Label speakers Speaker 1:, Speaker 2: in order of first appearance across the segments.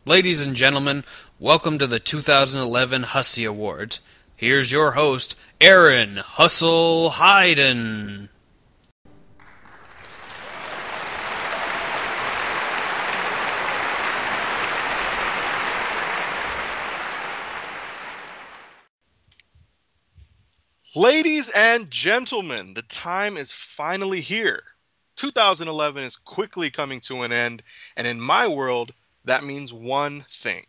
Speaker 1: Ladies and gentlemen, welcome to the 2011 Hussy Awards. Here's your host, Aaron Hustle Hayden.
Speaker 2: Ladies and gentlemen, the time is finally here. 2011 is quickly coming to an end, and in my world, that means one thing: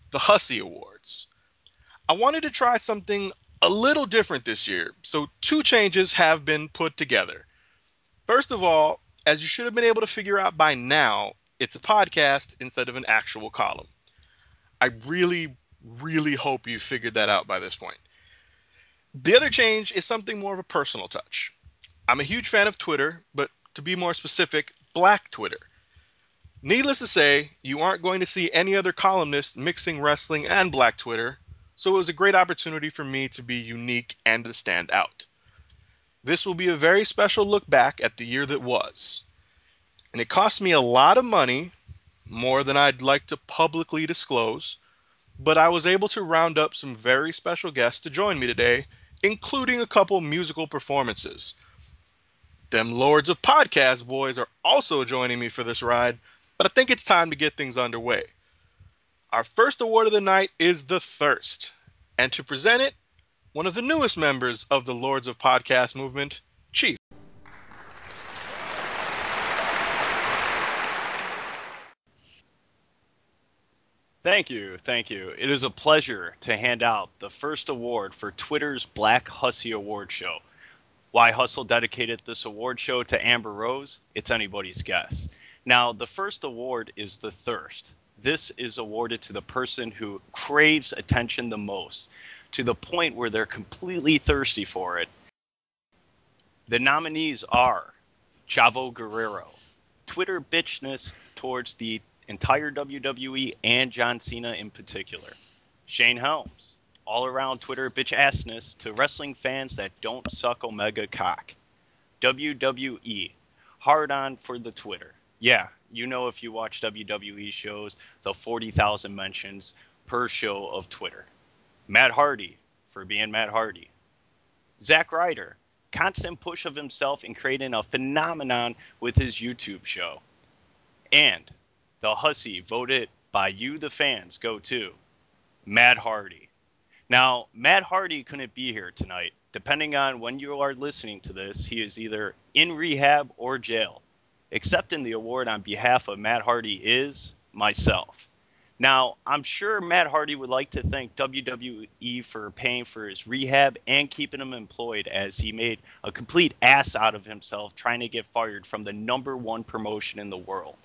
Speaker 2: the Hussy Awards. I wanted to try something a little different this year, so two changes have been put together. First of all, as you should have been able to figure out by now, it's a podcast instead of an actual column. I really hope you figured that out by this point. The other change is something more of a personal touch. I'm a huge fan of Twitter, but to be more specific, Black Twitter. Needless to say, you aren't going to see any other columnist mixing wrestling and Black Twitter, so it was a great opportunity for me to be unique and to stand out. This will be a very special look back at the year that was. And it cost me a lot of money, more than I'd like to publicly disclose, but I was able to round up some very special guests to join me today, including a couple musical performances. Them Lords of Podcast boys are also joining me for this ride, but I think it's time to get things underway. Our first award of the night is The Thirst, and to present it, one of the newest members of the Lords of Podcast movement, Chief.
Speaker 3: Thank you. It is a pleasure to hand out the first award for Twitter's Black Hussy Award Show. Why Hustle dedicated this award show to Amber Rose? It's anybody's guess. Now, the first award is The Thirst. This is awarded to the person who craves attention the most, to the point where they're completely thirsty for it. The nominees are Chavo Guerrero, Twitter bitchness towards the entire WWE and John Cena in particular. Shane Helms, all-around Twitter bitch-assness to wrestling fans that don't suck Omega cock. WWE, hard-on for the Twitter. Yeah, you know if you watch WWE shows, the 40,000 mentions per show of Twitter. Matt Hardy, for being Matt Hardy. Zack Ryder, constant push of himself in creating a phenomenon with his YouTube show. And the Hussy voted by you, the fans, go to Matt Hardy. Now, Matt Hardy couldn't be here tonight. Depending on when you are listening to this, he is either in rehab or jail. Accepting the award on behalf of Matt Hardy is myself. Now, I'm sure Matt Hardy would like to thank WWE for paying for his rehab and keeping him employed, as he made a complete ass out of himself trying to get fired from the #1 promotion in the world.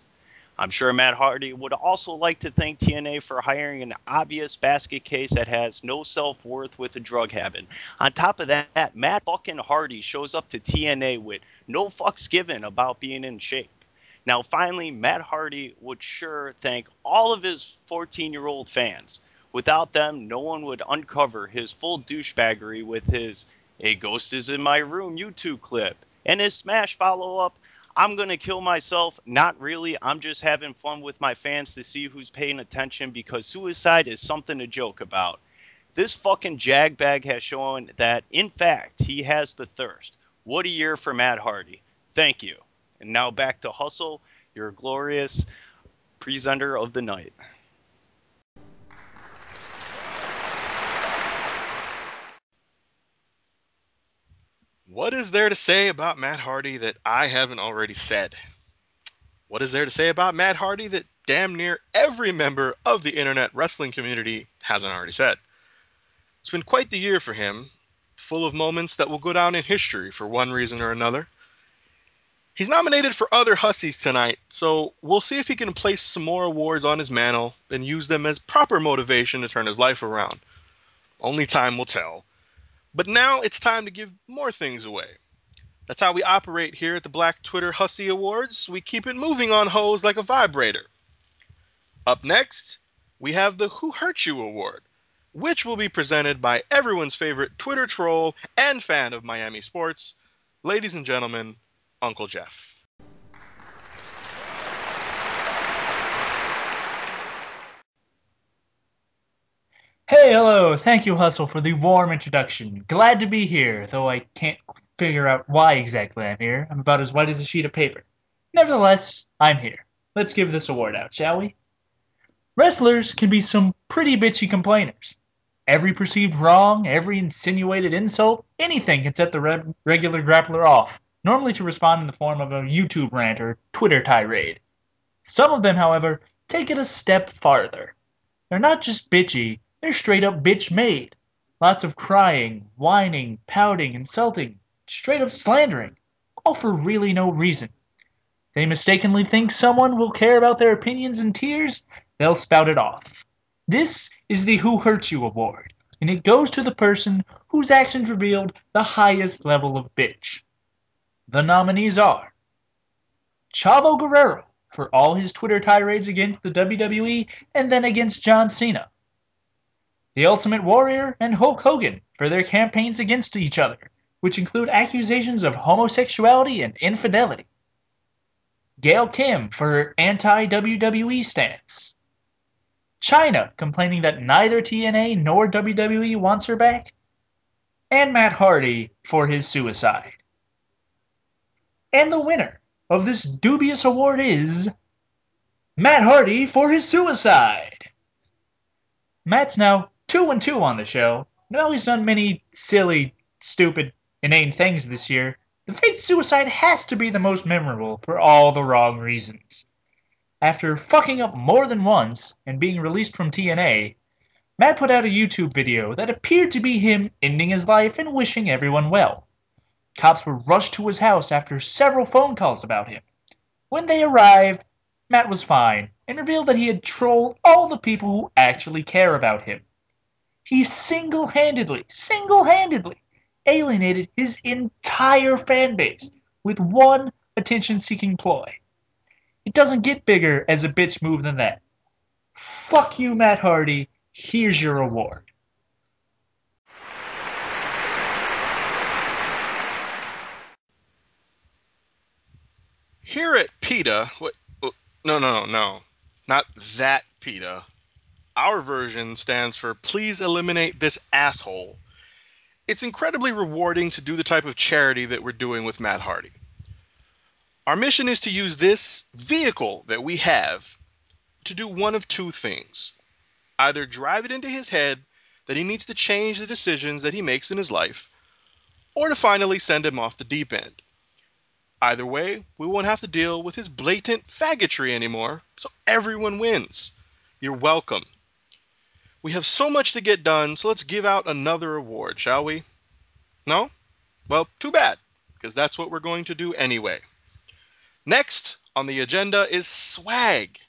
Speaker 3: I'm sure Matt Hardy would also like to thank TNA for hiring an obvious basket case that has no self-worth with a drug habit. On top of that, Matt fucking Hardy shows up to TNA with no fucks given about being in shape. Now, finally, Matt Hardy would sure thank all of his 14-year-old fans. Without them, no one would uncover his full douchebaggery with his "A Ghost is in My Room" YouTube clip and his Smash follow-up, "I'm going to kill myself." Not really. I'm just having fun with my fans to see who's paying attention, because suicide is something to joke about. This fucking jagbag has shown that, in fact, he has the thirst. What a year for Matt Hardy. Thank you. And now back to Hustle, your glorious presenter of the night.
Speaker 2: What is there to say about Matt Hardy that I haven't already said? What is there to say about Matt Hardy that damn near every member of the internet wrestling community hasn't already said? It's been quite the year for him, full of moments that will go down in history for one reason or another. He's nominated for other Hussies tonight, so we'll see if he can place some more awards on his mantle and use them as proper motivation to turn his life around. Only time will tell. But now it's time to give more things away. That's how we operate here at the Black Twitter Hussy Awards. We keep it moving on hoes like a vibrator. Up next, we have the Who Hurt You Award, which will be presented by everyone's favorite Twitter troll and fan of Miami sports, ladies and gentlemen, Uncle Jeff.
Speaker 4: Hey, hello. Thank you, Hustle, for the warm introduction. Glad to be here, though I can't figure out why exactly I'm here. I'm about as white as a sheet of paper. Nevertheless, I'm here. Let's give this award out, shall we? Wrestlers can be some pretty bitchy complainers. Every perceived wrong, every insinuated insult, anything can set the regular grappler off, normally to respond in the form of a YouTube rant or Twitter tirade. Some of them, however, take it a step farther. They're not just bitchy, they're straight up bitch made. Lots of crying, whining, pouting, insulting, straight up slandering, all for really no reason. They mistakenly think someone will care about their opinions and tears, they'll spout it off. This is the Who Hurt You Award, and it goes to the person whose actions revealed the highest level of bitch. The nominees are Chavo Guerrero for all his Twitter tirades against the WWE and then against John Cena. The Ultimate Warrior and Hulk Hogan for their campaigns against each other, which include accusations of homosexuality and infidelity. Gail Kim for her anti-WWE stance. China complaining that neither TNA nor WWE wants her back. And Matt Hardy for his suicide. And the winner of this dubious award is Matt Hardy for his suicide. Matt's now 2-2 on the show. Now he's done many silly, stupid, inane things this year. The fake suicide has to be the most memorable for all the wrong reasons. After fucking up more than once and being released from TNA, Matt put out a YouTube video that appeared to be him ending his life and wishing everyone well. Cops were rushed to his house after several phone calls about him. When they arrived, Matt was fine and revealed that he had trolled all the people who actually care about him. He single-handedly alienated his entire fan base with one attention-seeking ploy. It doesn't get bigger as a bitch move than that. Fuck you, Matt Hardy. Here's your award.
Speaker 2: Here at PETA, no, not that PETA. Our version stands for Please Eliminate This Asshole. It's incredibly rewarding to do the type of charity that we're doing with Matt Hardy. Our mission is to use this vehicle that we have to do one of two things. Either drive it into his head that he needs to change the decisions that he makes in his life, or to finally send him off the deep end. Either way, we won't have to deal with his blatant faggotry anymore, so everyone wins. You're welcome. We have so much to get done, so let's give out another award, shall we? No? Well, too bad, because that's what we're going to do anyway. Next on the agenda is Swag,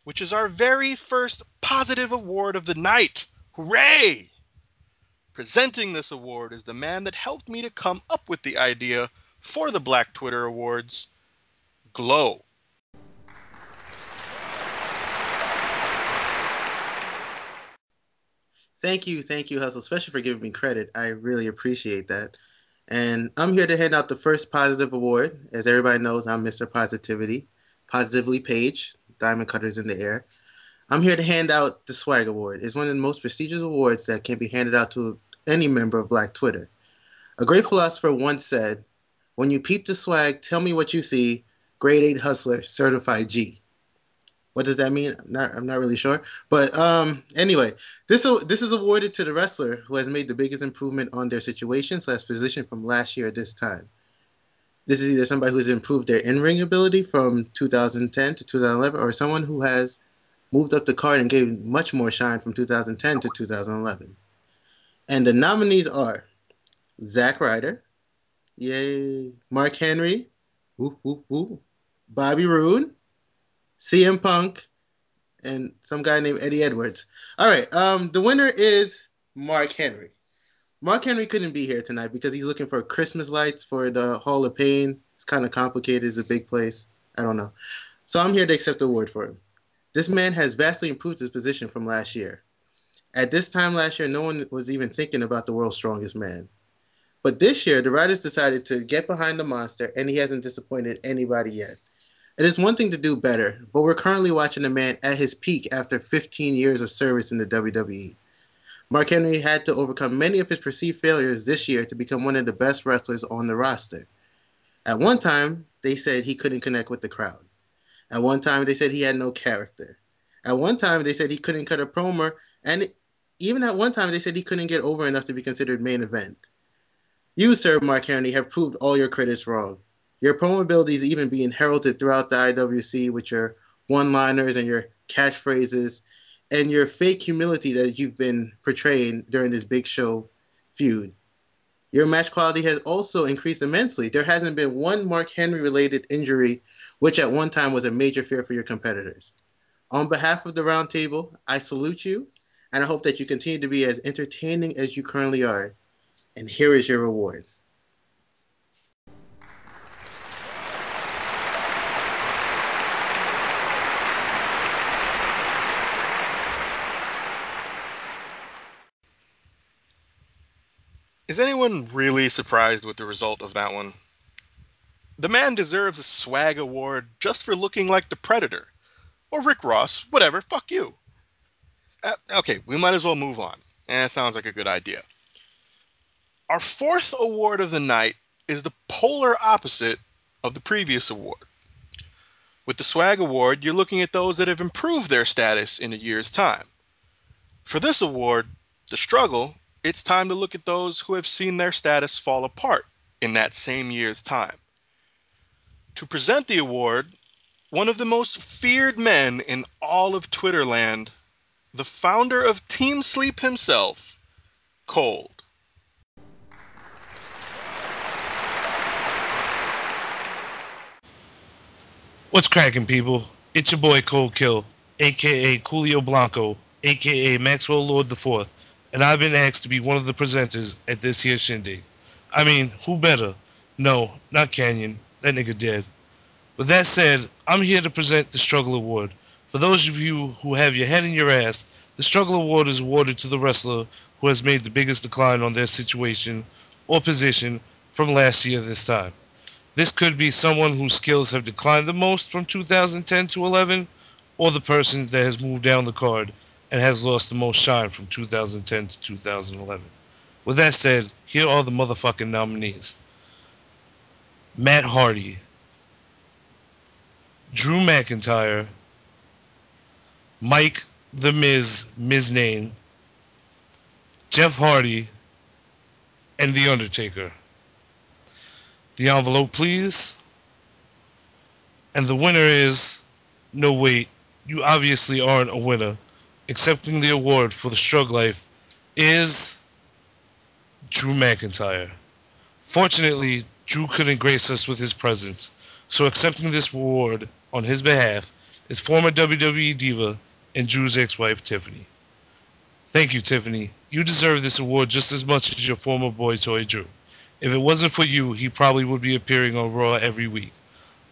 Speaker 2: which is our very first positive award of the night. Hooray! Presenting this award is the man that helped me to come up with the idea for the Black Twitter Awards, Glow.
Speaker 5: Thank you, Hustle, especially for giving me credit. I really appreciate that. And I'm here to hand out the first positive award. As everybody knows, I'm Mr. Positivity, Positively Page, Diamond Cutters in the Air. I'm here to hand out the Swag Award. It's one of the most prestigious awards that can be handed out to any member of Black Twitter. A great philosopher once said, "When you peep the swag, tell me what you see. Grade 8 hustler, certified G." What does that mean? I'm not really sure. But anyway, this is awarded to the wrestler who has made the biggest improvement on their situation/position from last year at this time. This is either somebody who's improved their in-ring ability from 2010 to 2011, or someone who has moved up the card and gave much more shine from 2010 to 2011. And the nominees are Zack Ryder, yay, Mark Henry, woo, woo, woo, Bobby Roode, CM Punk, and some guy named Eddie Edwards. All right, the winner is Mark Henry. Mark Henry couldn't be here tonight because he's looking for Christmas lights for the Hall of Pain. It's kind of complicated. It's a big place. I don't know. So I'm here to accept the award for him. This man has vastly improved his position from last year. At this time last year, no one was even thinking about the world's strongest man. But this year, the writers decided to get behind the monster, and he hasn't disappointed anybody yet. It is one thing to do better, but we're currently watching a man at his peak after 15 years of service in the WWE. Mark Henry had to overcome many of his perceived failures this year to become one of the best wrestlers on the roster. At one time, they said he couldn't connect with the crowd. At one time, they said he had no character. At one time, they said he couldn't cut a promo, and even at one time, they said he couldn't get over enough to be considered main event. You, sir, Mark Henry, have proved all your critics wrong. Your promo abilities even being heralded throughout the IWC with your one-liners and your catchphrases and your fake humility that you've been portraying during this Big Show feud. Your match quality has also increased immensely. There hasn't been one Mark Henry-related injury, which at one time was a major fear for your competitors. On behalf of the Roundtable, I salute you, and I hope that you continue to be as entertaining as you currently are. And here is your reward.
Speaker 2: Is anyone really surprised with the result of that one? The man deserves a swag award just for looking like the Predator. Or Rick Ross, whatever, fuck you. Okay, we might as well move on. That sounds like a good idea. Our fourth award of the night is the polar opposite of the previous award. With the swag award, you're looking at those that have improved their status in a year's time. For this award, the struggle, it's time to look at those who have seen their status fall apart in that same year's time. To present the award, one of the most feared men in all of Twitterland, the founder of Team Sleep himself, Cold.
Speaker 6: What's cracking, people? It's your boy Cold Kill, aka Coolio Blanco, aka Maxwell Lord IV, and I've been asked to be one of the presenters at this here shindig. I mean, who better? No, not Canyon. That nigga dead. With that said, I'm here to present the Struggle Award. For those of you who have your head in your ass, the Struggle Award is awarded to the wrestler who has made the biggest decline on their situation or position from last year this time. This could be someone whose skills have declined the most from 2010 to 11, or the person that has moved down the card and has lost the most shine from 2010 to 2011. With that said, here are the motherfucking nominees. Matt Hardy, Drew McIntyre, Mike the Miz Name, Jeff Hardy, and The Undertaker. The envelope, please. And the winner is... No, wait. You obviously aren't a winner. Accepting the award for the Strug Life is... Drew McIntyre. Fortunately, Drew couldn't grace us with his presence, so accepting this award on his behalf is former WWE diva and Drew's ex-wife, Tiffany. Thank you, Tiffany. You deserve this award just as much as your former boy toy Drew. If it wasn't for you, he probably would be appearing on Raw every week.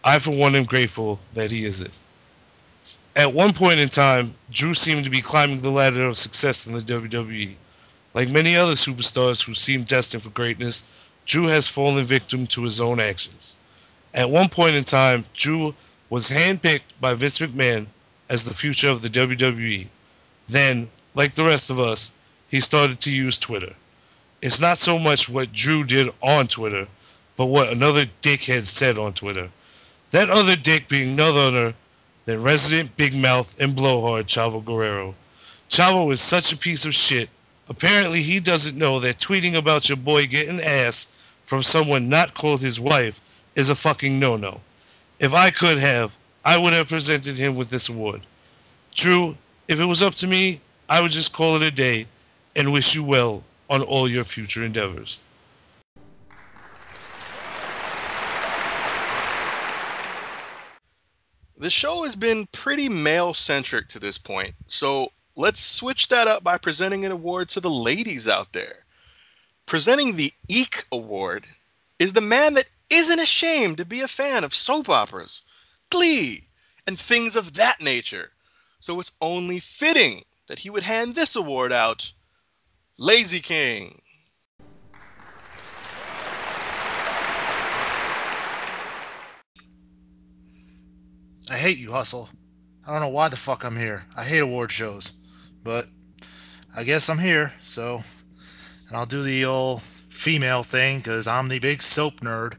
Speaker 6: I, for one, am grateful that he isn't. At one point in time, Drew seemed to be climbing the ladder of success in the WWE. Like many other superstars who seem destined for greatness, Drew has fallen victim to his own actions. At one point in time, Drew was handpicked by Vince McMahon as the future of the WWE. Then, like the rest of us, he started to use Twitter. It's not so much what Drew did on Twitter, but what another dickhead said on Twitter. That other dick being none other than resident big mouth and blowhard Chavo Guerrero. Chavo is such a piece of shit. Apparently he doesn't know that tweeting about your boy getting ass from someone not called his wife is a fucking no-no. If I could have, I would have presented him with this award. Drew, if it was up to me, I would just call it a day and wish you well on all your future endeavors.
Speaker 2: The show has been pretty male-centric to this point, so let's switch that up by presenting an award to the ladies out there. Presenting the Eek Award is the man that isn't ashamed to be a fan of soap operas, Glee, and things of that nature. So it's only fitting that he would hand this award out. Lazy King.
Speaker 7: I hate you, Hustle. I don't know why the fuck I'm here. I hate award shows. But I guess I'm here, so, and I'll do the old female thing, because I'm the big soap nerd.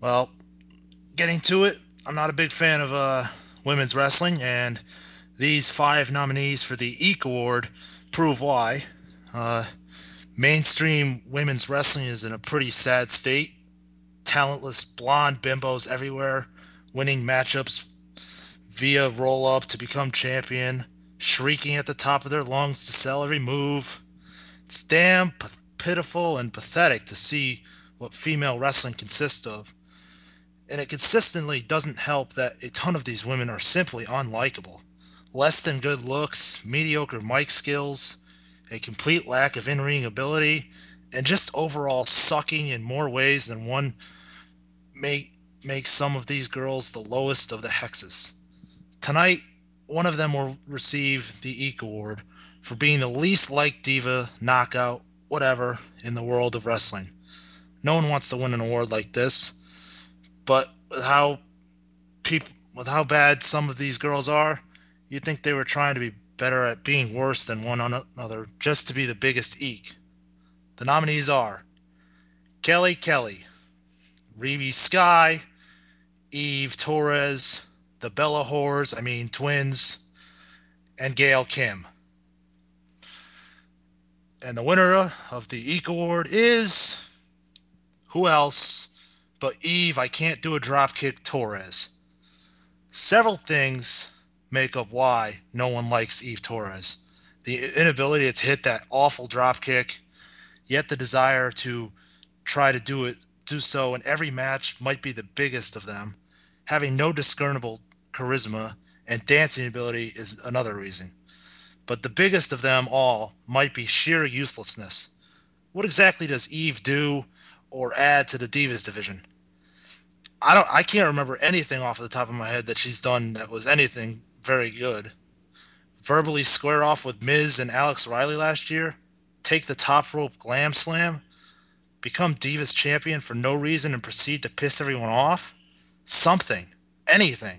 Speaker 7: Well, getting to it, I'm not a big fan of women's wrestling, and these 5 nominees for the EEK Award prove why. Mainstream women's wrestling is in a pretty sad state. Talentless blonde bimbos everywhere, winning matchups via roll-up to become champion, shrieking at the top of their lungs to sell every move. It's damn pitiful and pathetic to see what female wrestling consists of. And it consistently doesn't help that a ton of these women are simply unlikable. Less than good looks, mediocre mic skills, a complete lack of in-ring ability, and just overall sucking in more ways than one make some of these girls the lowest of the hexes. Tonight, one of them will receive the EEK Award for being the least liked diva, knockout, whatever, in the world of wrestling. No one wants to win an award like this, but with how bad some of these girls are, you'd think they were trying to be better at being worse than one another just to be the biggest eek. The nominees are Kelly Kelly, Reby Sky, Eve Torres, the Bella Twins, and Gail Kim. And the winner of the EEK Award is who else but Eve I Can't Do a Dropkick Torres. Several things make up why no one likes Eve Torres. The inability to hit that awful dropkick, yet the desire to try to do so in every match might be the biggest of them. Having no discernible charisma and dancing ability is another reason. But the biggest of them all might be sheer uselessness. What exactly does Eve do or add to the Divas division? I can't remember anything off the top of my head that she's done that was anything very good. Verbally square off with Miz and Alex Riley last year, take the top rope glam slam, become Divas champion for no reason and proceed to piss everyone off? Something. Anything.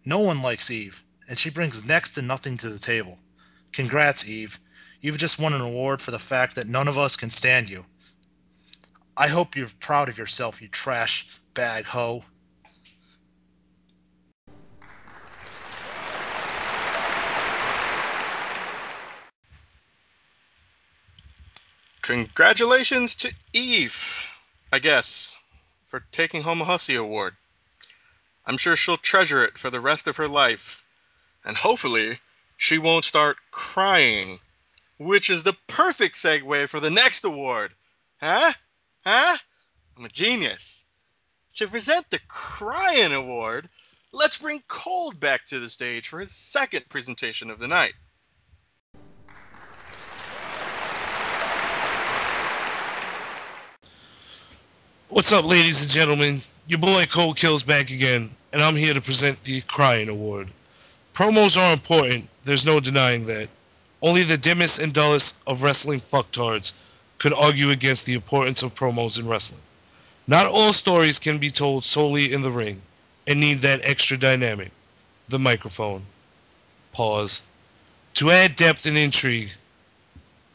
Speaker 7: No one likes Eve, and she brings next to nothing to the table. Congrats, Eve. You've just won an award for the fact that none of us can stand you. I hope you're proud of yourself, you trash bag hoe.
Speaker 2: Congratulations to Eve, I guess, for taking home a Hussy Award. I'm sure she'll treasure it for the rest of her life. And hopefully, she won't start crying, which is the perfect segue for the next award. Huh? I'm a genius. To present the Crying Award, let's bring Cold back to the stage for his second presentation of the night.
Speaker 6: What's up, ladies and gentlemen? Your boy Cold Kill's back again, and I'm here to present the Crying Award. Promos are important, there's no denying that. Only the dimmest and dullest of wrestling fucktards could argue against the importance of promos in wrestling. Not all stories can be told solely in the ring, and need that extra dynamic, the microphone. Pause. To add depth and intrigue.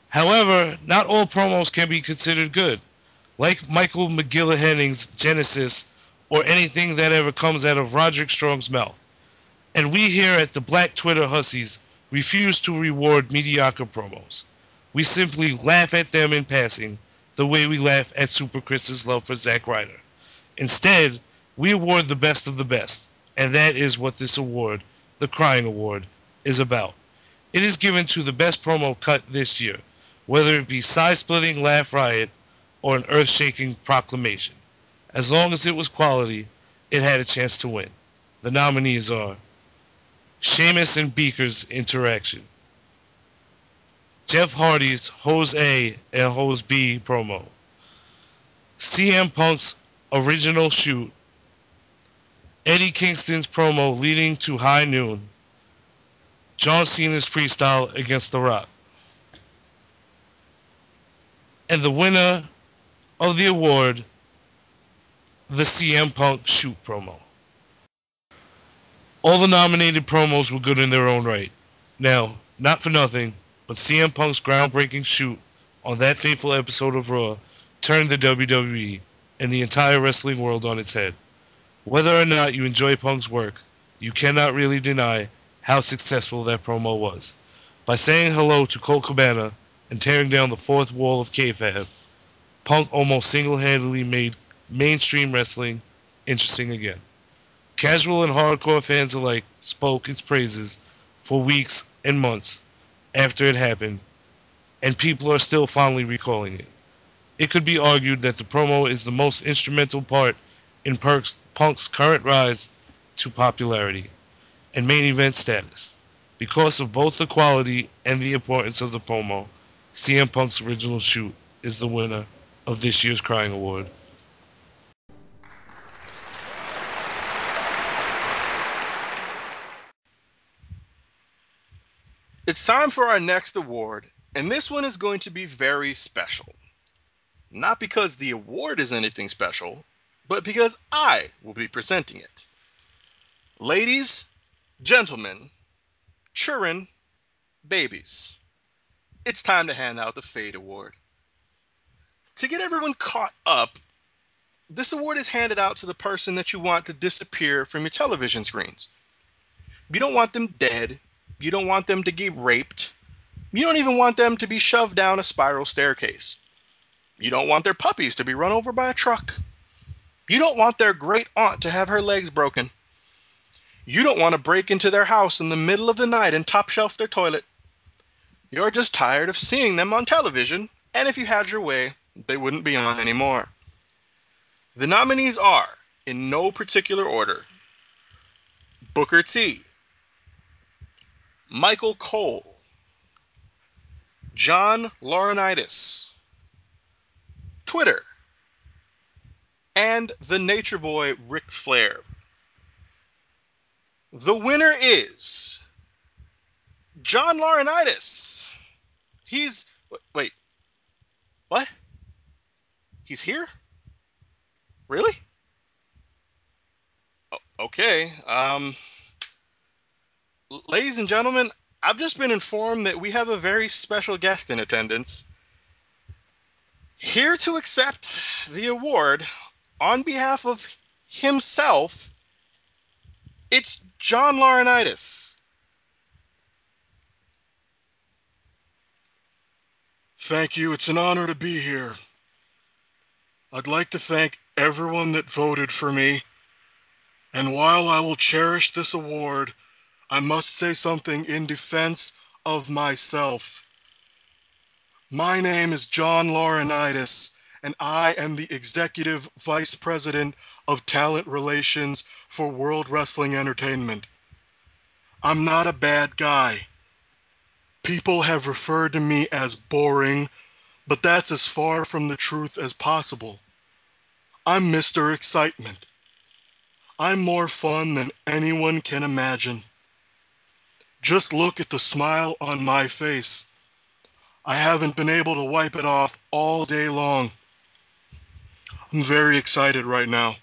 Speaker 6: However, not all promos can be considered good. Like Michael McGillicuddy's Genesis, or anything that ever comes out of Roderick Strong's mouth. And we here at the Black Twitter Hussies refuse to reward mediocre promos. We simply laugh at them in passing, the way we laugh at Super Chris's love for Zack Ryder. Instead, we award the best of the best, and that is what this award, the Crying Award, is about. It is given to the best promo cut this year, whether it be side-splitting laugh riot or an earth-shaking proclamation. As long as it was quality, it had a chance to win. The nominees are Sheamus and Beaker's interaction, Jeff Hardy's Hose A and Hose B promo, CM Punk's original shoot, Eddie Kingston's promo leading to High Noon, John Cena's freestyle against The Rock. And the winner of the award, the CM Punk shoot promo. All the nominated promos were good in their own right. Now, not for nothing, but CM Punk's groundbreaking shoot on that fateful episode of Raw turned the WWE and the entire wrestling world on its head. Whether or not you enjoy Punk's work, you cannot really deny how successful that promo was. By saying hello to Colt Cabana and tearing down the fourth wall of kayfabe, Punk almost single-handedly made mainstream wrestling interesting again. Casual and hardcore fans alike spoke his praises for weeks and months after it happened, and people are still fondly recalling it. It could be argued that the promo is the most instrumental part in Punk's current rise to popularity and main event status. Because of both the quality and the importance of the promo, CM Punk's original shoot is the winner of this year's Crying Award.
Speaker 2: It's time for our next award, and this one is going to be very special. Not because the award is anything special, but because I will be presenting it. Ladies, gentlemen, children, babies, it's time to hand out the Fade Award. To get everyone caught up, this award is handed out to the person that you want to disappear from your television screens. You don't want them dead. You don't want them to get raped. You don't even want them to be shoved down a spiral staircase. You don't want their puppies to be run over by a truck. You don't want their great aunt to have her legs broken. You don't want to break into their house in the middle of the night and top shelf their toilet. You're just tired of seeing them on television, and if you had your way, they wouldn't be on anymore. The nominees are, in no particular order, Booker T, Michael Cole, John Laurinaitis, Twitter, and the Nature Boy Ric Flair. The winner is John Laurinaitis. Wait, what? He's here? Really? Oh, okay. Ladies and gentlemen, I've just been informed that we have a very special guest in attendance. Here to accept the award on behalf of himself, it's John Laurinaitis.
Speaker 8: Thank you. It's an honor to be here. I'd like to thank everyone that voted for me. And while I will cherish this award, I must say something in defense of myself. My name is John Laurinaitis, and I am the Executive Vice President of Talent Relations for World Wrestling Entertainment. I'm not a bad guy. People have referred to me as boring, but that's as far from the truth as possible. I'm Mr. Excitement. I'm more fun than anyone can imagine. Just look at the smile on my face. I haven't been able to wipe it off all day long. I'm very excited right now.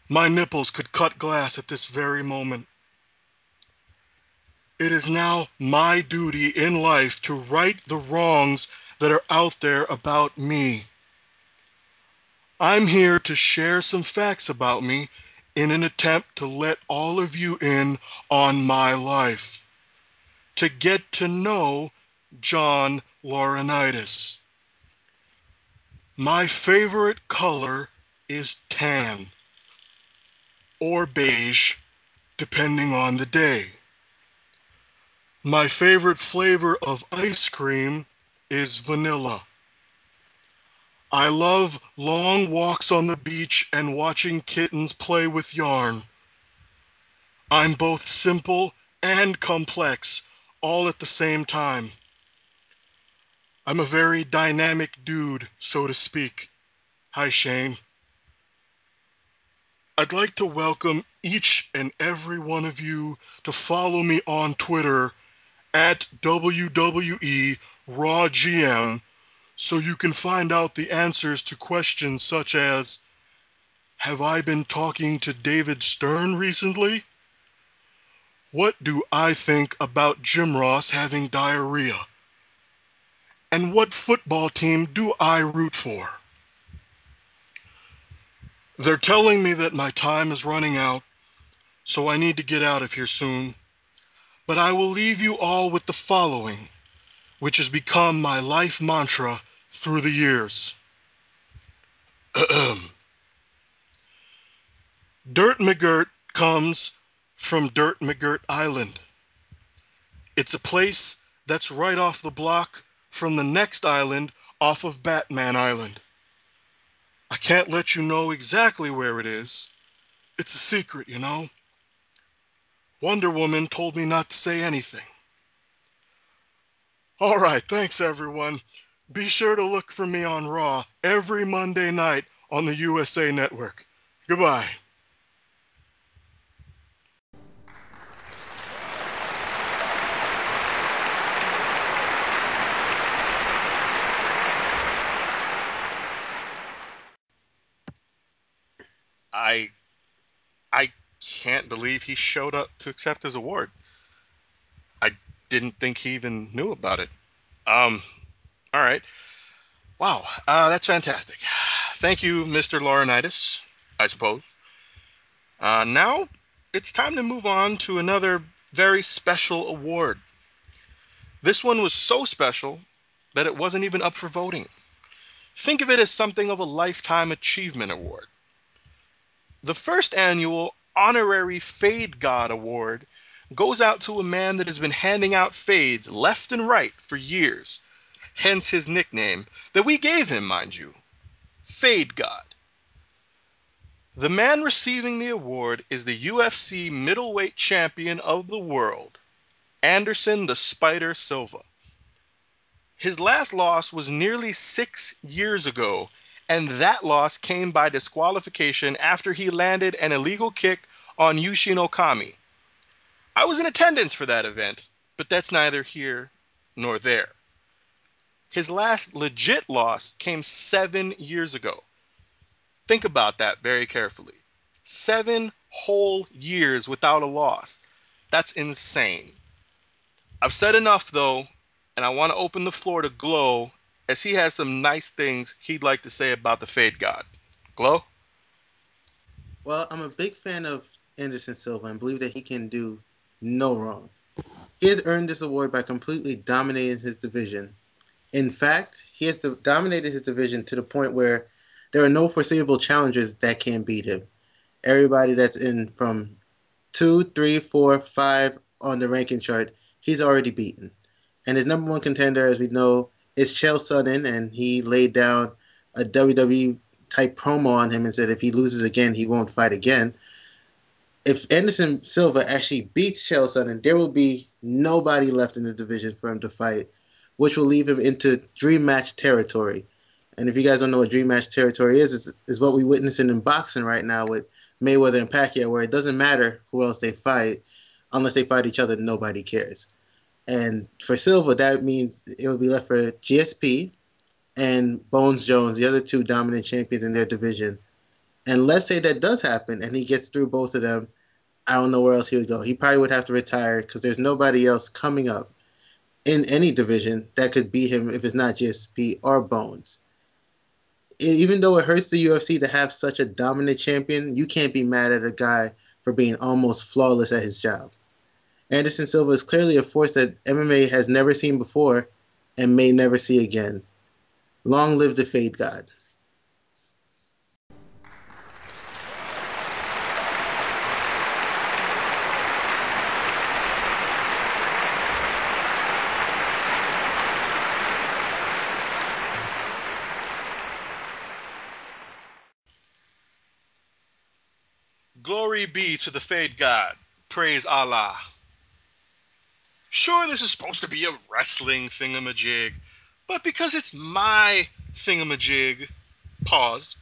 Speaker 8: My nipples could cut glass at this very moment. It is now my duty in life to right the wrongs that are out there about me. I'm here to share some facts about me in an attempt to let all of you in on my life, to get to know John Laurinaitis. My favorite color is tan, or beige, depending on the day. My favorite flavor of ice cream is vanilla. I love long walks on the beach and watching kittens play with yarn. I'm both simple and complex, all at the same time. I'm a very dynamic dude, so to speak. Hi, Shane. I'd like to welcome each and every one of you to follow me on Twitter at WWE Raw GM, so you can find out the answers to questions such as, have I been talking to David Stern recently? What do I think about Jim Ross having diarrhea? And what football team do I root for? They're telling me that my time is running out, so I need to get out of here soon. But I will leave you all with the following, which has become my life mantra through the years. Dirt McGirt comes from Dirt McGirt Island. It's a place that's right off the block from the next island off of Batman Island. I can't let you know exactly where it is. It's a secret, you know. Wonder Woman told me not to say anything. All right, thanks everyone. Be sure to look for me on Raw every Monday night on the USA Network. Goodbye.
Speaker 2: I can't believe he showed up to accept his award. I didn't think he even knew about it. All right. Wow, that's fantastic. Thank you, Mr. Laurinaitis, I suppose. Now it's time to move on to another very special award. This one was so special that it wasn't even up for voting. Think of it as something of a Lifetime Achievement Award. The first annual Honorary Fade God Award goes out to a man that has been handing out fades left and right for years, hence his nickname that we gave him, mind you, Fade God. The man receiving the award is the UFC middleweight champion of the world, Anderson the Spider Silva. His last loss was nearly 6 years ago, and that loss came by disqualification after he landed an illegal kick on Yushin Okami. I was in attendance for that event, but that's neither here nor there. His last legit loss came 7 years ago. Think about that very carefully. 7 whole years without a loss. That's insane. I've said enough, though, and I want to open the floor to Glow, as he has some nice things he'd like to say about the Fade God. Glow?
Speaker 5: Well, I'm a big fan of Anderson Silva and believe that he can do no wrong. He has earned this award by completely dominating his division. In fact, he has dominated his division to the point where there are no foreseeable challengers that can beat him. Everybody that's in from 2, 3, 4, 5 on the ranking chart, he's already beaten. And his number one contender, as we know, is Chael Sonnen, and he laid down a WWE-type promo on him and said if he loses again, he won't fight again. If Anderson Silva actually beats Chael Sonnen, there will be nobody left in the division for him to fight, which will leave him into dream match territory. And if you guys don't know what dream match territory is what we're witnessing in boxing right now with Mayweather and Pacquiao, where it doesn't matter who else they fight. Unless they fight each other, nobody cares. And for Silva, that means it will be left for GSP and Bones Jones, the other two dominant champions in their division. And let's say that does happen and he gets through both of them, I don't know where else he would go. He probably would have to retire because there's nobody else coming up in any division that could beat him if it's not GSP or Bones. Even though it hurts the UFC to have such a dominant champion, you can't be mad at a guy for being almost flawless at his job. Anderson Silva is clearly a force that MMA has never seen before and may never see again. Long live the Fade God.
Speaker 2: Glory be to the Fade God. Praise Allah. Sure, this is supposed to be a wrestling thingamajig, but because it's my thingamajig, pause,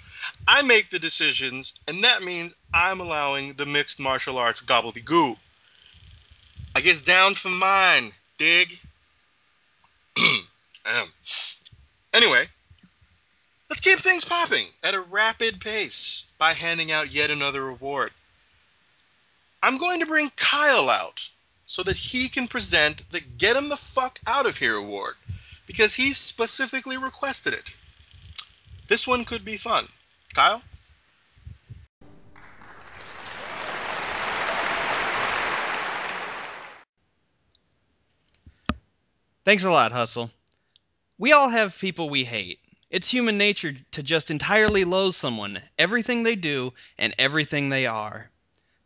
Speaker 2: I make the decisions, and that means I'm allowing the mixed martial arts gobbledygoo. I gets down for mine, dig? Anyway, let's keep things popping at a rapid pace by handing out yet another award. I'm going to bring Kyle out so that he can present the Get Him the Fuck Out of Here award because he specifically requested it. This one could be fun. Kyle?
Speaker 1: Thanks a lot, Hustle. We all have people we hate. It's human nature to just entirely loathe someone, everything they do, and everything they are.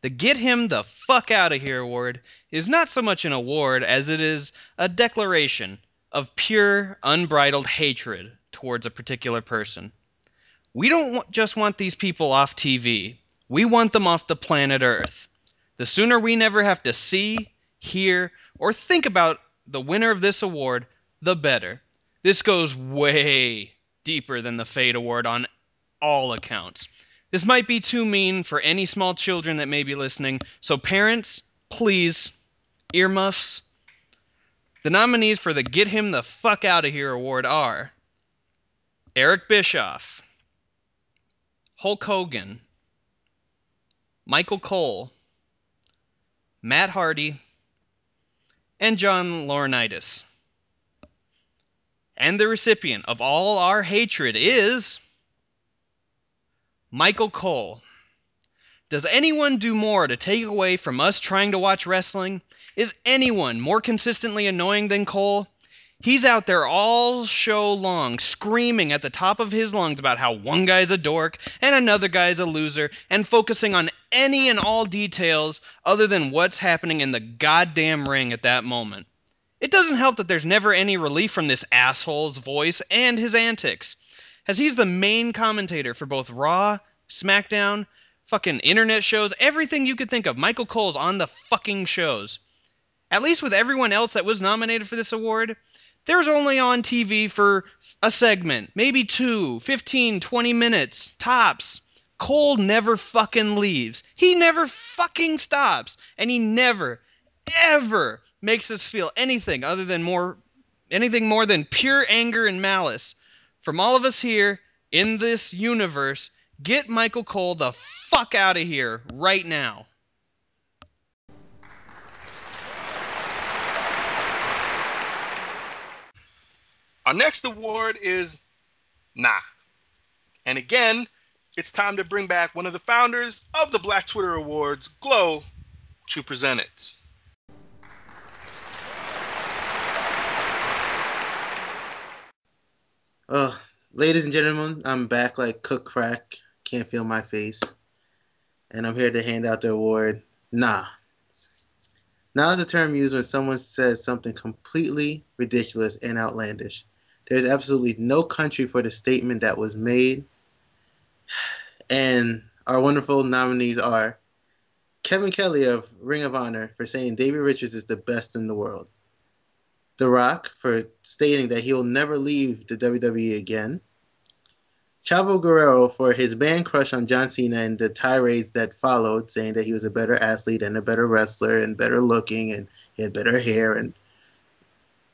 Speaker 1: The Get Him the Fuck Out of Here award is not so much an award as it is a declaration of pure, unbridled hatred towards a particular person. We don't just want these people off TV. We want them off the planet Earth. The sooner we never have to see, hear, or think about the winner of this award, the better. This goes way deeper than the Fate Award on all accounts. This might be too mean for any small children that may be listening, so parents, please, earmuffs. The nominees for the Get Him the Fuck Out of Here award are Eric Bischoff, Hulk Hogan, Michael Cole, Matt Hardy, and John Laurinaitis. And the recipient of all our hatred is Michael Cole. Does anyone do more to take away from us trying to watch wrestling? Is anyone more consistently annoying than Cole? He's out there all show long screaming at the top of his lungs about how one guy's a dork and another guy's a loser and focusing on any and all details other than what's happening in the goddamn ring at that moment. It doesn't help that there's never any relief from this asshole's voice and his antics, as he's the main commentator for both Raw, SmackDown, fucking internet shows, everything you could think of. Michael Cole's on the fucking shows. At least with everyone else that was nominated for this award, they was only on TV for a segment, maybe 2, 15, 20 minutes, tops. Cole never fucking leaves. He never fucking stops. And he never, ever makes us feel anything other than anything more than pure anger and malice. From all of us here in this universe, get Michael Cole the fuck out of here right now.
Speaker 2: Our next award is Nah. And again, it's time to bring back one of the founders of the Black Twitter Awards, Glow, to present it.
Speaker 5: Ladies and gentlemen, I'm back like cook crack, can't feel my face, and I'm here to hand out the award, Nah. Nah is a term used when someone says something completely ridiculous and outlandish. There's absolutely no country for the statement that was made, and our wonderful nominees are Kevin Kelly of Ring of Honor for saying Davey Richards is the best in the world, The Rock for stating that he will never leave the WWE again, Chavo Guerrero for his man crush on John Cena and the tirades that followed, saying that he was a better athlete and a better wrestler and better looking and he had better hair, and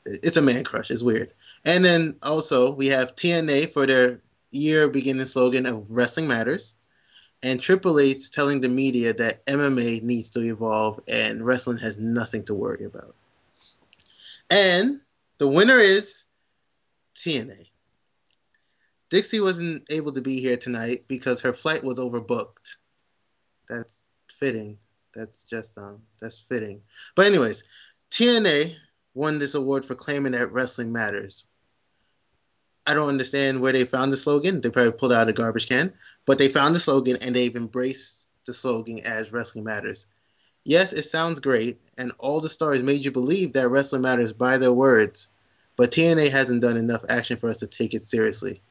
Speaker 5: it's a man crush. It's weird. And then also we have TNA for their year beginning slogan of Wrestling Matters, and Triple H telling the media that MMA needs to evolve and wrestling has nothing to worry about. And the winner is TNA. Dixie wasn't able to be here tonight because her flight was overbooked. That's fitting. That's fitting. But anyways, TNA won this award for claiming that wrestling matters. I don't understand where they found the slogan. They probably pulled out of the garbage can. But they found the slogan and they've embraced the slogan as wrestling matters. Yes, it sounds great, and all the stars made you believe that wrestling matters by their words, but TNA hasn't done enough action for us to take it seriously.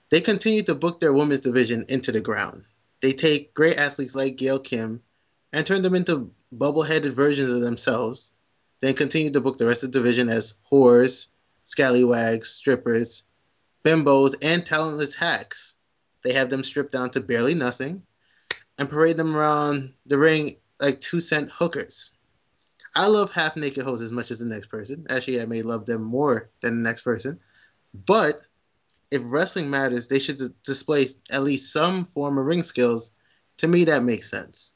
Speaker 5: They continue to book their women's division into the ground. They take great athletes like Gail Kim and turn them into bubble-headed versions of themselves, then continue to book the rest of the division as whores, scallywags, strippers, bimbos, and talentless hacks. They have them stripped down to barely nothing and parade them around the ring like 2-cent hookers. I love half-naked hoes as much as the next person. Actually, I may love them more than the next person. But if wrestling matters, they should display at least some form of ring skills. To me, that makes sense.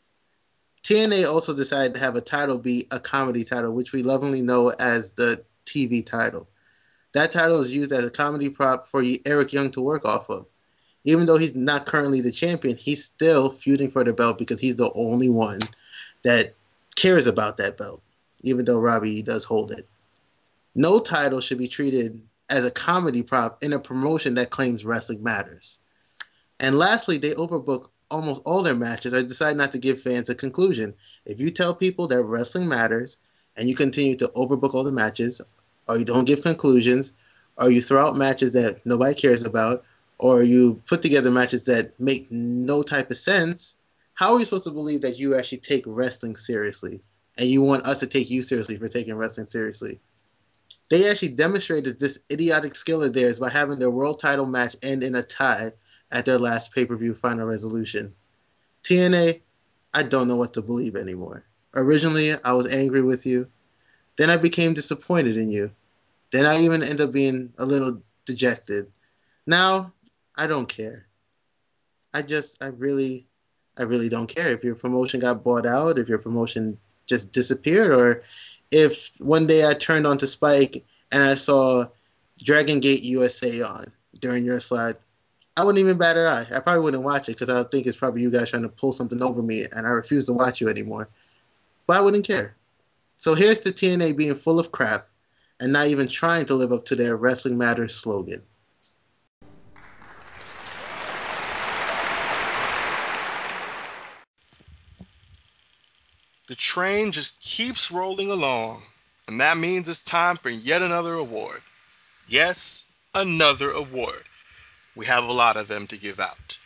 Speaker 5: TNA also decided to have a title be a comedy title, which we lovingly know as the TV title. That title is used as a comedy prop for Eric Young to work off of. Even though he's not currently the champion, he's still feuding for the belt because he's the only one that cares about that belt, even though Robbie does hold it. No title should be treated as a comedy prop in a promotion that claims wrestling matters. And lastly, they overbook almost all their matches or decide not to give fans a conclusion. If you tell people that wrestling matters and you continue to overbook all the matches, or you don't give conclusions, or you throw out matches that nobody cares about, or you put together matches that make no type of sense, how are we supposed to believe that you actually take wrestling seriously and you want us to take you seriously for taking wrestling seriously? They actually demonstrated this idiotic skill of theirs by having their world title match end in a tie at their last pay-per-view Final Resolution. TNA, I don't know what to believe anymore. Originally, I was angry with you. Then I became disappointed in you. Then I even ended up being a little dejected. Now, I don't care. I really don't care if your promotion got bought out, if your promotion just disappeared, or if one day I turned onto Spike and I saw Dragon Gate USA on during your slide. I wouldn't even bat an eye. I probably wouldn't watch it because I think it's probably you guys trying to pull something over me and I refuse to watch you anymore. But I wouldn't care. So here's the TNA being full of crap and not even trying to live up to their Wrestling Matters slogan.
Speaker 2: The train just keeps rolling along, and that means it's time for yet another award. Yes, another award. We have a lot of them to give out.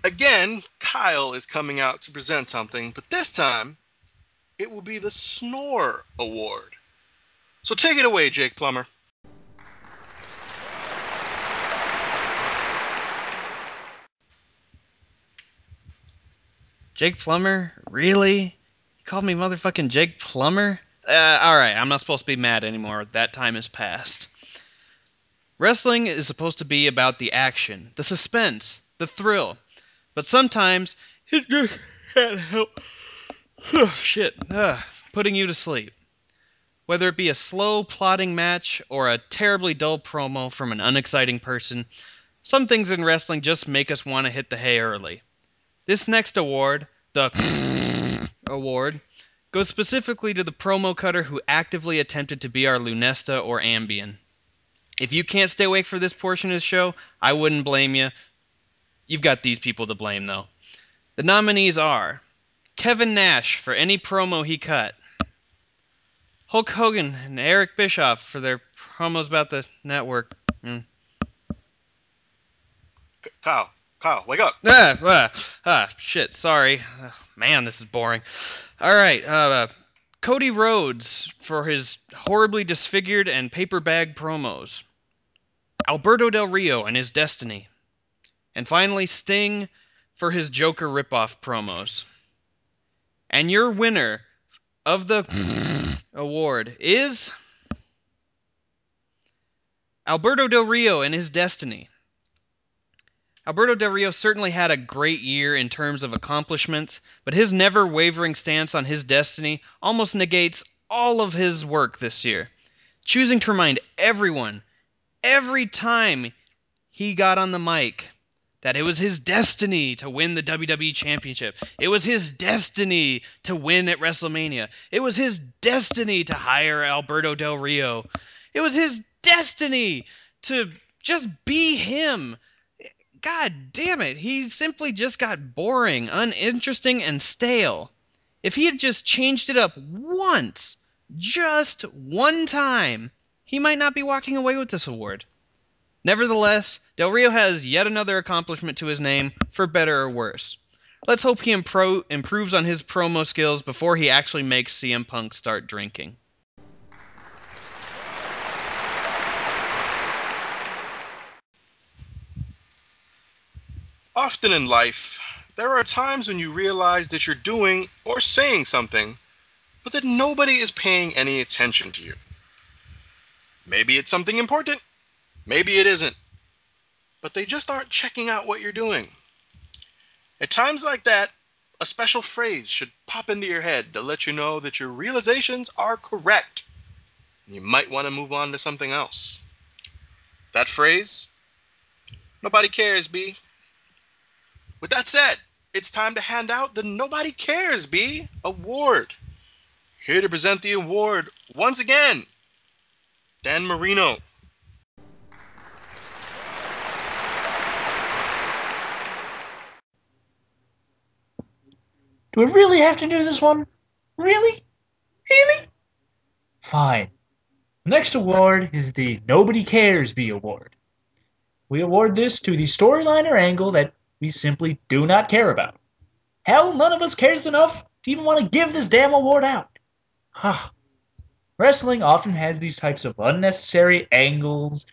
Speaker 2: Again, Kyle is coming out to present something, but this time, it will be the Snore Award. So take it away, Jake Plummer.
Speaker 1: Jake Plummer? Really? You called me motherfucking Jake Plummer? Alright, I'm not supposed to be mad anymore. That time has passed. Wrestling is supposed to be about the action, the suspense, the thrill. But sometimes, it just can't help putting you to sleep. Whether it be a slow, plodding match or a terribly dull promo from an unexciting person, some things in wrestling just make us want to hit the hay early. This next award, the award, goes specifically to the promo cutter who actively attempted to be our Lunesta or Ambien. If you can't stay awake for this portion of the show, I wouldn't blame you. You've got these people to blame, though. The nominees are Kevin Nash for any promo he cut, Hulk Hogan and Eric Bischoff for their promos about the network.
Speaker 2: Kyle, wake up.
Speaker 1: Shit, sorry. Man, this is boring. Alright, Cody Rhodes for his horribly disfigured and paper bag promos. Alberto Del Rio and his Destiny. And finally, Sting for his Joker ripoff promos. And your winner of the award is Alberto Del Rio and his Destiny. Alberto Del Rio certainly had a great year in terms of accomplishments, but his never-wavering stance on his destiny almost negates all of his work this year, choosing to remind everyone, every time he got on the mic, that it was his destiny to win the WWE Championship. It was his destiny to win at WrestleMania. It was his destiny to hire Alberto Del Rio. It was his destiny to just be him. God damn it, he simply just got boring, uninteresting, and stale. If he had just changed it up once, just one time, he might not be walking away with this award. Nevertheless, Del Rio has yet another accomplishment to his name, for better or worse. Let's hope he improves on his promo skills before he actually makes CM Punk start drinking.
Speaker 2: Often in life, there are times when you realize that you're doing or saying something, but that nobody is paying any attention to you. Maybe it's something important, maybe it isn't, but they just aren't checking out what you're doing. At times like that, a special phrase should pop into your head to let you know that your realizations are correct. You might want to move on to something else. That phrase? Nobody cares, B. With that said, it's time to hand out the Nobody Cares, B award. Here to present the award once again, Dan Marino.
Speaker 4: Do I really have to do this one? Really? Really? Fine. The next award is the Nobody Cares B award. We award this to the storyline or angle that we simply do not care about. Hell, none of us cares enough to even want to give this damn award out. Wrestling often has these types of unnecessary angles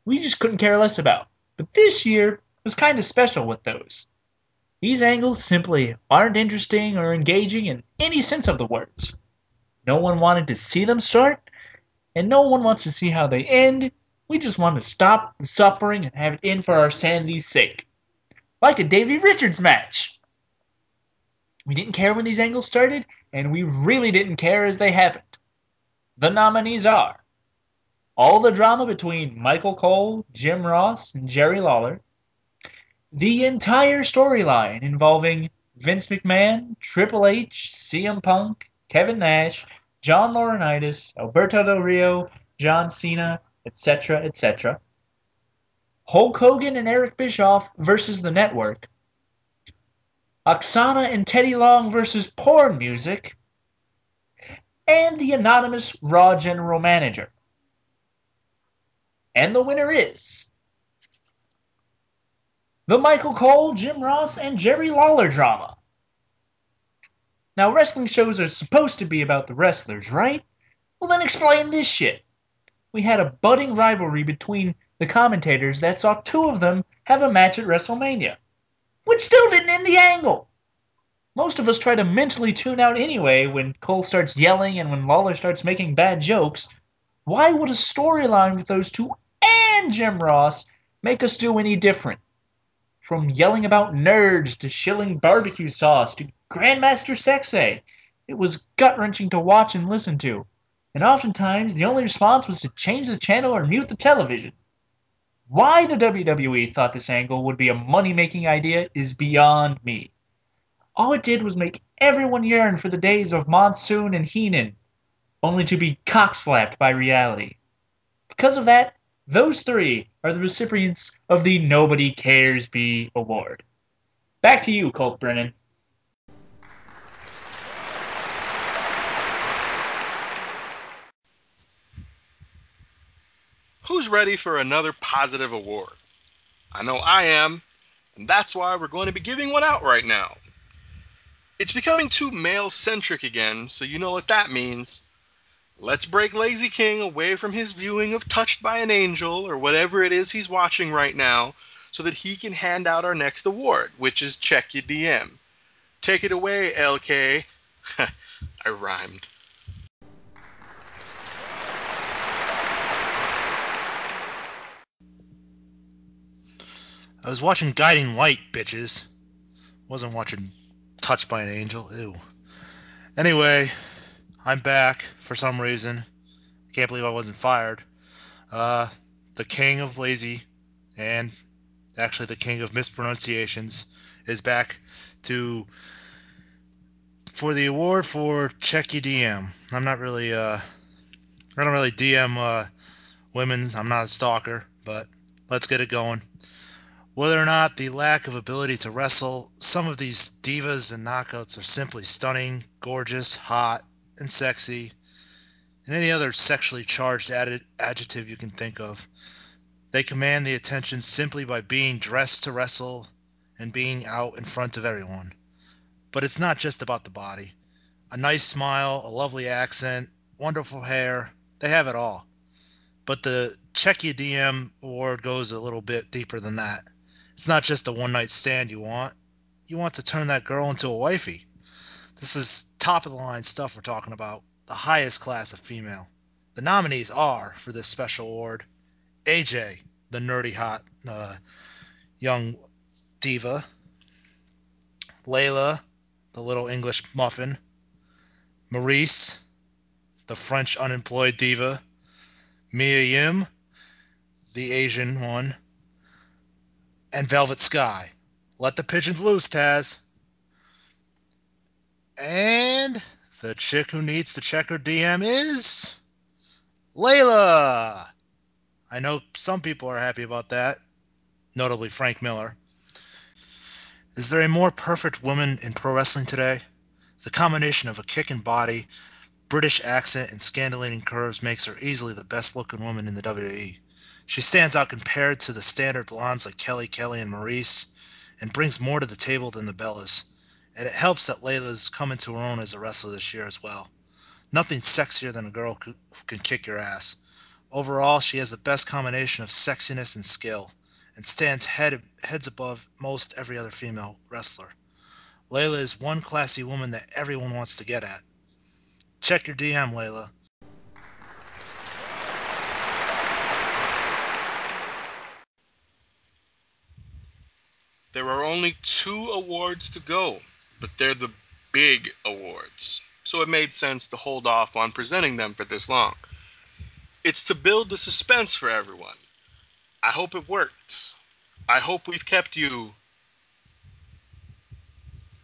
Speaker 4: we just couldn't care less about. But this year was kind of special with those. These angles simply aren't interesting or engaging in any sense of the words. No one wanted to see them start, and no one wants to see how they end. We just want to stop the suffering and have it end for our sanity's sake. Like a Davey Richards match. We didn't care when these angles started, and we really didn't care as they happened. The nominees are all the drama between Michael Cole, Jim Ross, and Jerry Lawler, the entire storyline involving Vince McMahon, Triple H, CM Punk, Kevin Nash, John Laurinaitis, Alberto Del Rio, John Cena, etc., etc. Hulk Hogan and Eric Bischoff versus the Network. Oksana and Teddy Long versus porn music. And the anonymous Raw General Manager. And the winner is the Michael Cole, Jim Ross, and Jerry Lawler drama. Now, wrestling shows are supposed to be about the wrestlers, right? Well, then explain this shit. We had a budding rivalry between the commentators that saw two of them have a match at WrestleMania, which still didn't end the angle. Most of us try to mentally tune out anyway when Cole starts yelling and when Lawler starts making bad jokes. Why would a storyline with those two and Jim Ross make us do any different? From yelling about nerds to shilling barbecue sauce to Grandmaster Sexay, it was gut-wrenching to watch and listen to. And oftentimes, the only response was to change the channel or mute the television. Why the WWE thought this angle would be a money-making idea is beyond me. All it did was make everyone yearn for the days of Monsoon and Heenan, only to be cock-slapped by reality. Because of that, those three are the recipients of the Nobody Cares B award. Back to you, Colt Brennan.
Speaker 2: Who's ready for another positive award? I know I am, and that's why we're going to be giving one out right now. It's becoming too male-centric again, so you know what that means. Let's break Lazy King away from his viewing of Touched by an Angel or whatever it is he's watching right now so that he can hand out our next award, which is Check Your DM. Take it away, LK. I rhymed.
Speaker 7: I was watching Guiding Light, bitches. Wasn't watching Touched by an Angel. Ew. Anyway, I'm back for some reason. Can't believe I wasn't fired. The king of lazy, and actually the king of mispronunciations, is back for the award for Check Your DM. I don't really DM women. I'm not a stalker, but let's get it going. Whether or not the lack of ability to wrestle, some of these divas and knockouts are simply stunning, gorgeous, hot, and sexy, and any other sexually charged adjective you can think of. They command the attention simply by being dressed to wrestle and being out in front of everyone. But it's not just about the body. A nice smile, a lovely accent, wonderful hair, they have it all. But the Check Your DM award goes a little bit deeper than that. It's not just a one-night stand you want. You want to turn that girl into a wifey. This is top-of-the-line stuff we're talking about. The highest class of female. The nominees are, for this special award, AJ, the nerdy hot young diva. Layla, the little English muffin. Maurice, the French unemployed diva. Mia Yim, the Asian one, and Velvet Sky. Let the pigeons loose, Taz. And the chick who needs to check her DM is Layla. I know some people are happy about that, notably Frank Miller. Is there a more perfect woman in pro wrestling today? The combination of a kicking body, British accent, and scandalating curves makes her easily the best-looking woman in the WWE. She stands out compared to the standard blondes like Kelly, and Maurice, and brings more to the table than the Bellas. And it helps that Layla's come into her own as a wrestler this year as well. Nothing sexier than a girl who can kick your ass. Overall, she has the best combination of sexiness and skill, and stands heads above most every other female wrestler. Layla is one classy woman that everyone wants to get at. Check your DM, Layla.
Speaker 2: There are only 2 awards to go, but they're the big awards, so it made sense to hold off on presenting them for this long. It's to build the suspense for everyone. I hope it worked. I hope we've kept you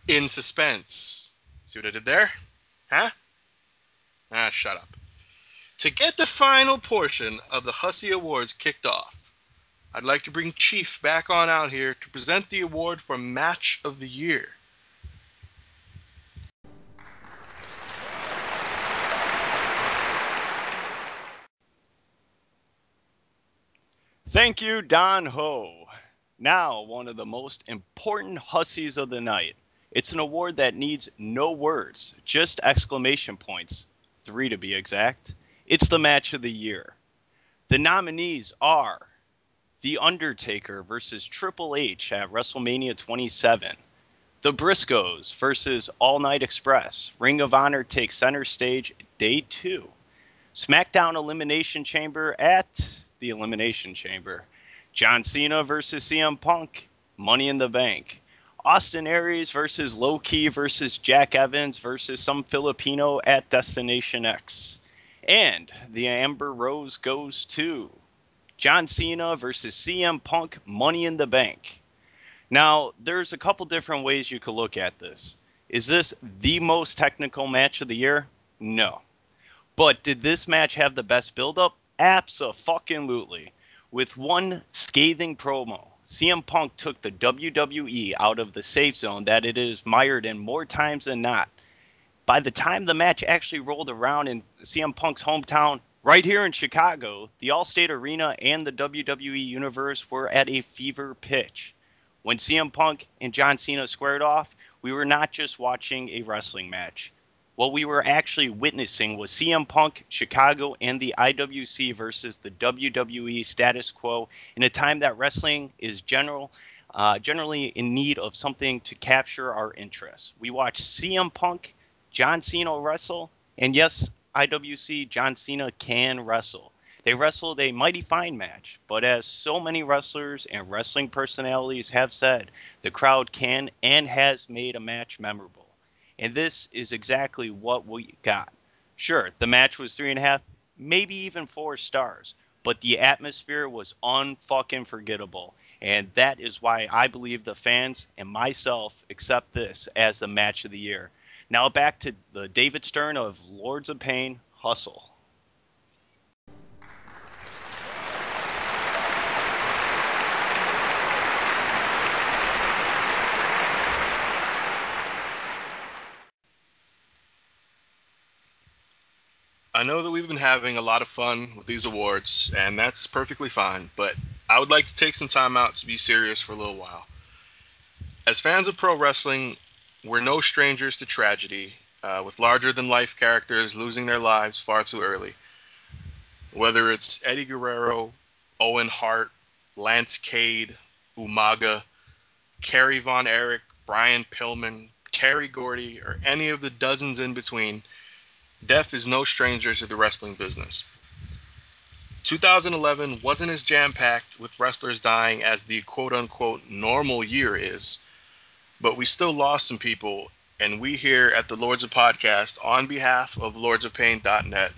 Speaker 2: in suspense. See what I did there? Huh? Shut up. To get the final portion of the Hussy Awards kicked off, I'd like to bring Chief back on out here to present the award for Match of the Year.
Speaker 3: Thank you, Don Ho. Now, one of the most important Hussies of the night. It's an award that needs no words, just exclamation points. 3 to be exact. It's the Match of the Year. The nominees are The Undertaker versus Triple H at WrestleMania 27. The Briscoes versus All Night Express. Ring of Honor takes center stage day 2. SmackDown Elimination Chamber at the Elimination Chamber. John Cena versus CM Punk. Money in the Bank. Austin Aries versus Low Key versus Jack Evans versus some Filipino at Destination X. And the Amber Rose goes to John Cena versus CM Punk, Money in the Bank. Now, there's a couple different ways you could look at this. Is this the most technical match of the year? No. But did this match have the best build-up? Abso-fucking-lutely. With one scathing promo, CM Punk took the WWE out of the safe zone that it is mired in more times than not. By the time the match actually rolled around in CM Punk's hometown, right here in Chicago, the Allstate Arena and the WWE Universe were at a fever pitch. When CM Punk and John Cena squared off, we were not just watching a wrestling match. What we were actually witnessing was CM Punk, Chicago, and the IWC versus the WWE status quo in a time that wrestling is generally in need of something to capture our interest. We watched CM Punk, John Cena wrestle, and yes, IWC, John Cena can wrestle. They wrestled a mighty fine match, but as so many wrestlers and wrestling personalities have said, the crowd can and has made a match memorable. And this is exactly what we got. Sure, the match was 3.5, maybe even 4 stars, but the atmosphere was unfucking forgettable. And that is why I believe the fans and myself accept this as the match of the year. Now back to the David Stern of Lords of Pain, Hustle.
Speaker 2: I know that we've been having a lot of fun with these awards, and that's perfectly fine, but I would like to take some time out to be serious for a little while. As fans of pro wrestling, we're no strangers to tragedy, with larger-than-life characters losing their lives far too early. Whether it's Eddie Guerrero, Owen Hart, Lance Cade, Umaga, Kerry Von Erich, Brian Pillman, Terry Gordy, or any of the dozens in between, death is no stranger to the wrestling business. 2011 wasn't as jam-packed with wrestlers dying as the quote-unquote normal year is, but we still lost some people, and we here at the Lords of Podcast, on behalf of lordsofpain.net,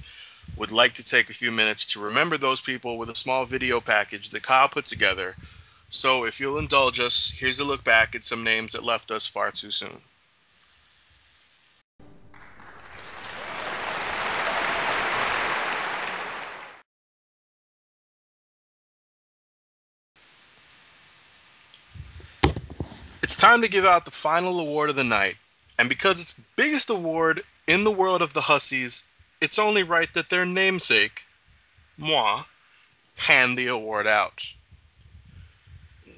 Speaker 2: would like to take a few minutes to remember those people with a small video package that Kyle put together. So if you'll indulge us, here's a look back at some names that left us far too soon. It's time to give out the final award of the night, and because it's the biggest award in the world of the Hussies, it's only right that their namesake, moi, hand the award out.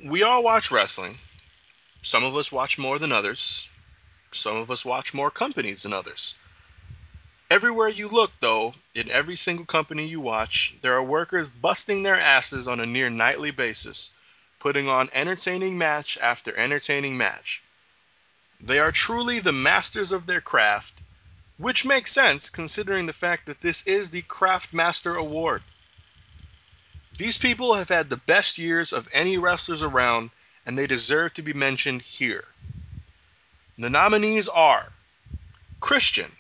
Speaker 2: We all watch wrestling. Some of us watch more than others. Some of us watch more companies than others. Everywhere you look, though, in every single company you watch, there are workers busting their asses on a near nightly basis, putting on entertaining match after entertaining match. They are truly the masters of their craft, which makes sense considering the fact that this is the Craft Master Award. These people have had the best years of any wrestlers around, and they deserve to be mentioned here. The nominees are Christian,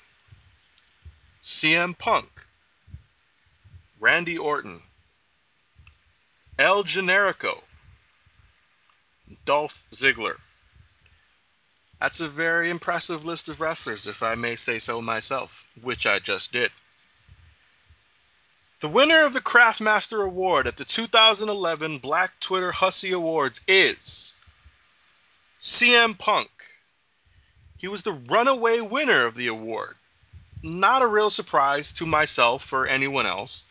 Speaker 2: CM Punk, Randy Orton, El Generico, Dolph Ziggler. That's a very impressive list of wrestlers, if I may say so myself, which I just did. The winner of the Craft Master Award at the 2011 Black Twitter Hussy Awards is CM Punk. He was the runaway winner of the award. Not a real surprise to myself or anyone else.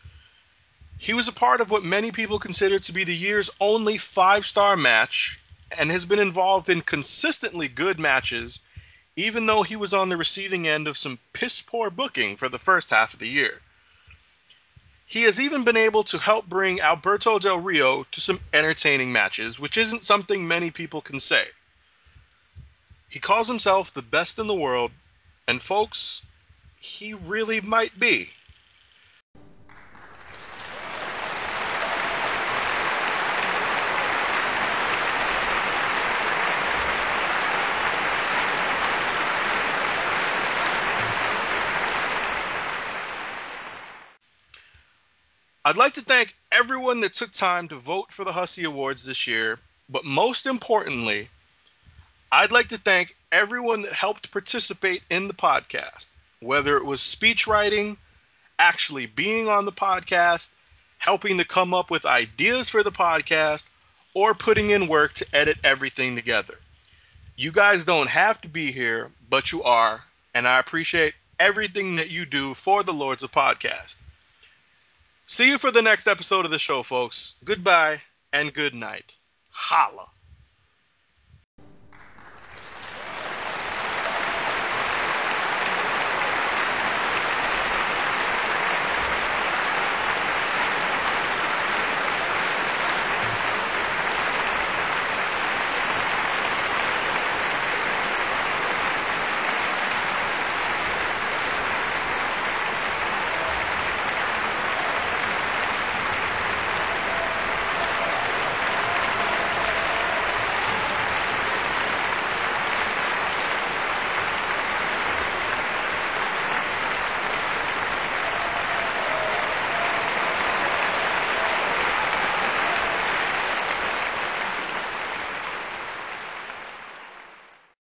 Speaker 2: He was a part of what many people consider to be the year's only 5-star match and has been involved in consistently good matches, even though he was on the receiving end of some piss-poor booking for the first half of the year. He has even been able to help bring Alberto Del Rio to some entertaining matches, which isn't something many people can say. He calls himself the best in the world, and folks, he really might be. I'd like to thank everyone that took time to vote for the Hussy Awards this year, but most importantly, I'd like to thank everyone that helped participate in the podcast, whether it was speech writing, actually being on the podcast, helping to come up with ideas for the podcast, or putting in work to edit everything together. You guys don't have to be here, but you are, and I appreciate everything that you do for the Lords of Podcast. See you for the next episode of the show, folks. Goodbye and good night. Holla.